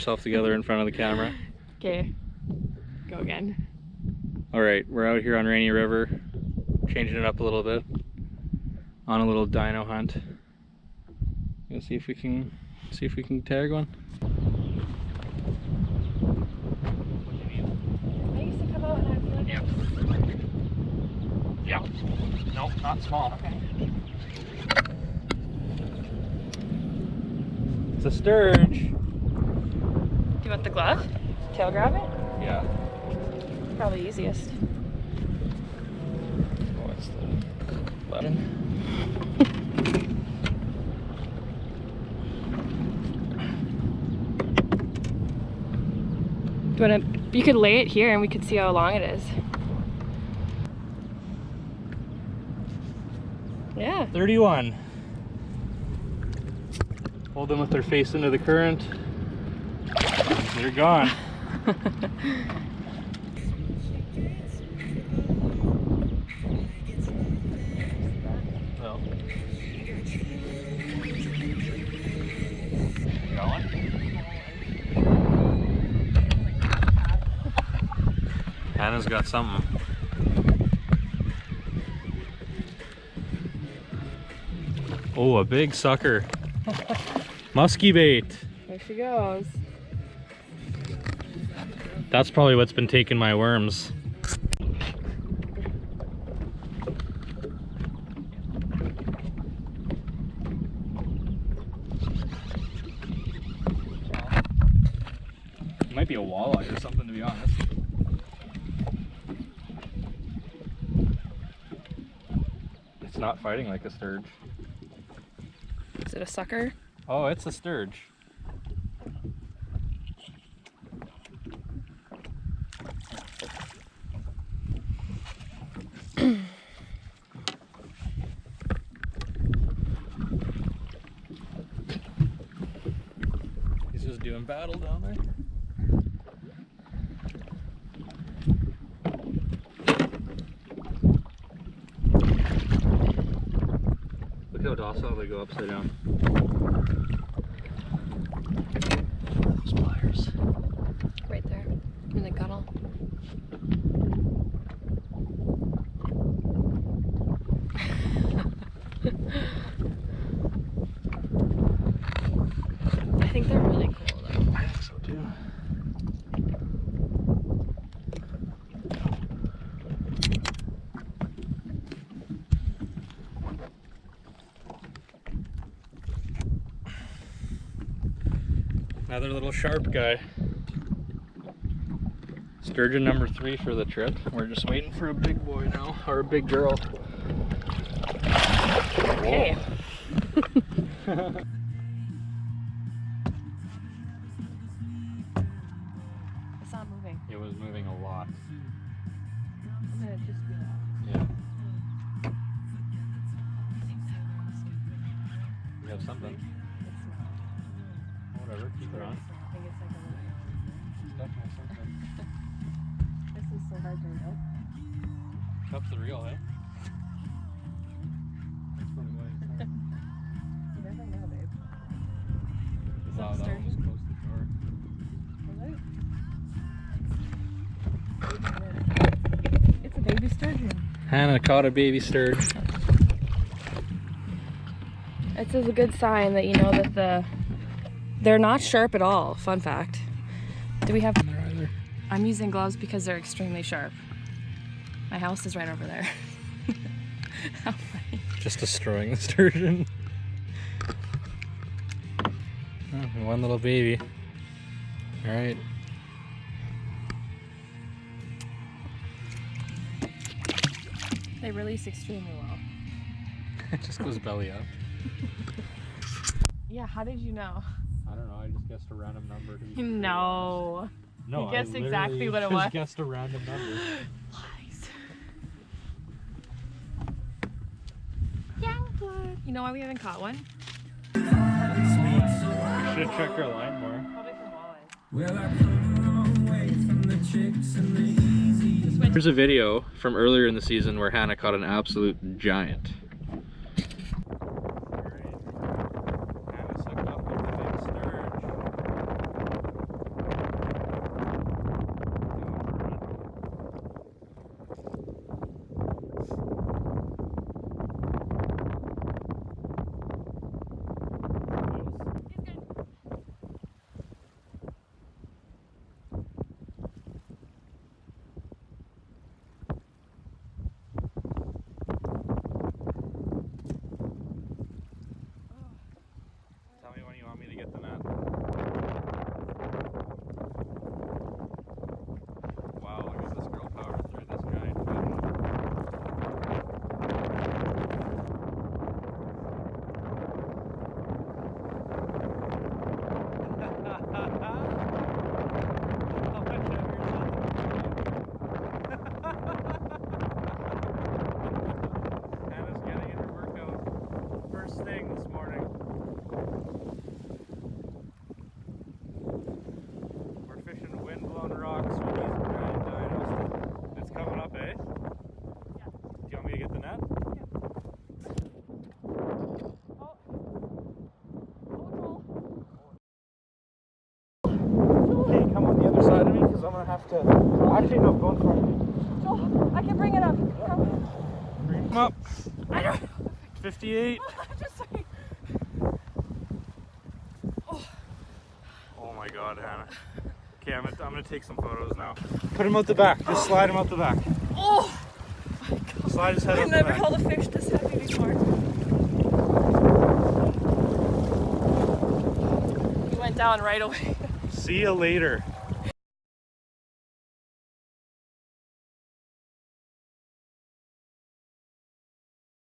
herself together in front of the camera. Okay, go again. All right, we're out here on Rainy River, changing it up a little bit, on a little dino hunt. Gonna see if we can tag one. I used to come out and I'd be like, Yep. Nope, not small. okay. It's a sturge. Do you want the glove? Tail grab it? Yeah. Probably easiest. What's the button? Do you want to? You could lay it here and we could see how long it is. Yeah. 31. Hold them with their face into the current. They're gone. Well. Going? Hannah's got something. Oh, a big sucker. Musky bait. There she goes. That's probably what's been taking my worms. It might be a walleye or something, to be honest. It's not fighting like a sturge. Is it a sucker? Oh, it's a sturge. He's just doing battle down there. Look how docile they go upside down. Those pliers. Right there. In the gunnel. I think they're really cool though. I think so too. Another little sharp guy. Sturgeon number 3 for the trip. We're just waiting for a big boy now, or a big girl. Okay. It's not moving. It was moving a lot. I'm gonna just do that. Yeah. We have something. It's not. Whatever, keep it on. I think it's like a little. It's definitely something. This is so hard to reel. Cups the reel, eh? That's probably why it's hard. You never know, babe. Is Wow, that that one was sturgeon? close to shore. Was it? It's a baby sturgeon. Hannah caught a baby sturge. It's a good sign that you know that they're not sharp at all. Fun fact. Do we have? There either. I'm using gloves because they're extremely sharp. My house is right over there. How funny. Just destroying the sturgeon. Oh, one little baby. All right. They release extremely well. It just goes belly up. Yeah, how did you know? I don't know. I just guessed a random number. No. No, You guessed I exactly what it just was. guessed a random number. Lies. You know why we haven't caught one? We should have checked our line more. Probably from walleye. Well, I come a long way from the chicks and the easy. Here's a video from earlier in the season where Hannah caught an absolute giant. thing this morning. We're fishing wind-blown rocks with these giant dinos. It's coming up, eh? Yeah. Do you want me to get the net? Okay, come on the other side of me because I'm gonna have to. Actually, no, go in front. Joel, I can bring it up. Come up. I don't. 58. I'm just saying. Oh my God, Hannah. Okay, I'm gonna take some photos now. Put him out the back. Just slide him out the back. Oh my God. Slide his head I've out the never back. held a fish this heavy before. He went down right away. See you later.